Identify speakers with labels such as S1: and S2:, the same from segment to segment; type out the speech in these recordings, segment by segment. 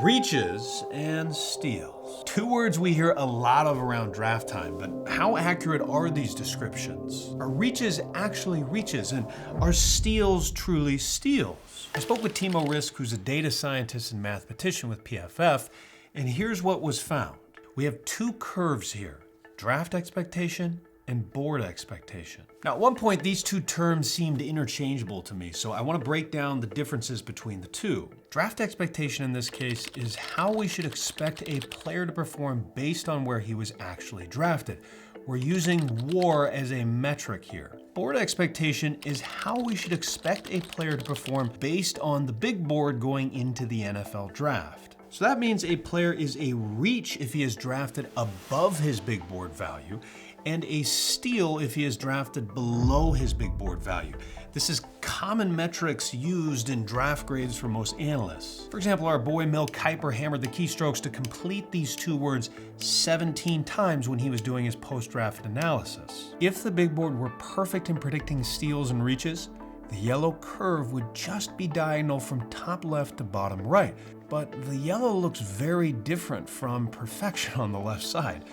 S1: Reaches and steals. Two words we hear a lot of around draft time, but how accurate are these descriptions? Are reaches actually reaches, and are steals truly steals? I spoke with Teemo Risk, who's a data scientist and mathematician with PFF, and here's what was found. We have two curves here, draft expectation and board expectation. Now, at one point, these two terms seemed interchangeable to me, so I want to break down the differences between the two. Draft expectation in this case is how we should expect a player to perform based on where he was actually drafted. We're using WAR as a metric here. Board expectation is how we should expect a player to perform based on the big board going into the NFL draft. So that means a player is a reach if he is drafted above his big board value, and a steal if he is drafted below his big board value. This is common metrics used in draft grades for most analysts. For example, our boy Mel Kiper hammered the keystrokes to complete these two words 17 times when he was doing his post-draft analysis. If the big board were perfect in predicting steals and reaches, the yellow curve would just be diagonal from top left to bottom right. But the yellow looks very different from perfection on the left side.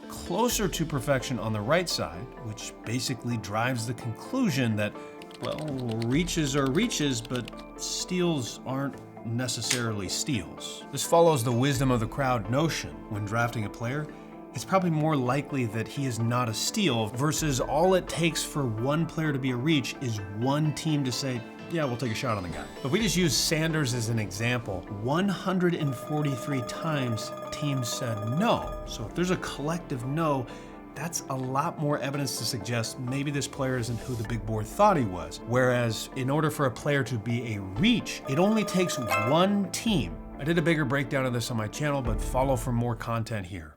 S1: Closer to perfection on the right side, which basically drives the conclusion that, well, reaches are reaches, but steals aren't necessarily steals. This follows the wisdom of the crowd notion. When drafting a player, it's probably more likely that he is not a steal versus all it takes for one player to be a reach is one team to say, yeah, we'll take a shot on the guy. But we just use Sanders as an example. 143 times teams said no. So if there's a collective no, that's a lot more evidence to suggest maybe this player isn't who the big board thought he was. Whereas in order for a player to be a reach, it only takes one team. I did a bigger breakdown of this on my channel, but follow for more content here.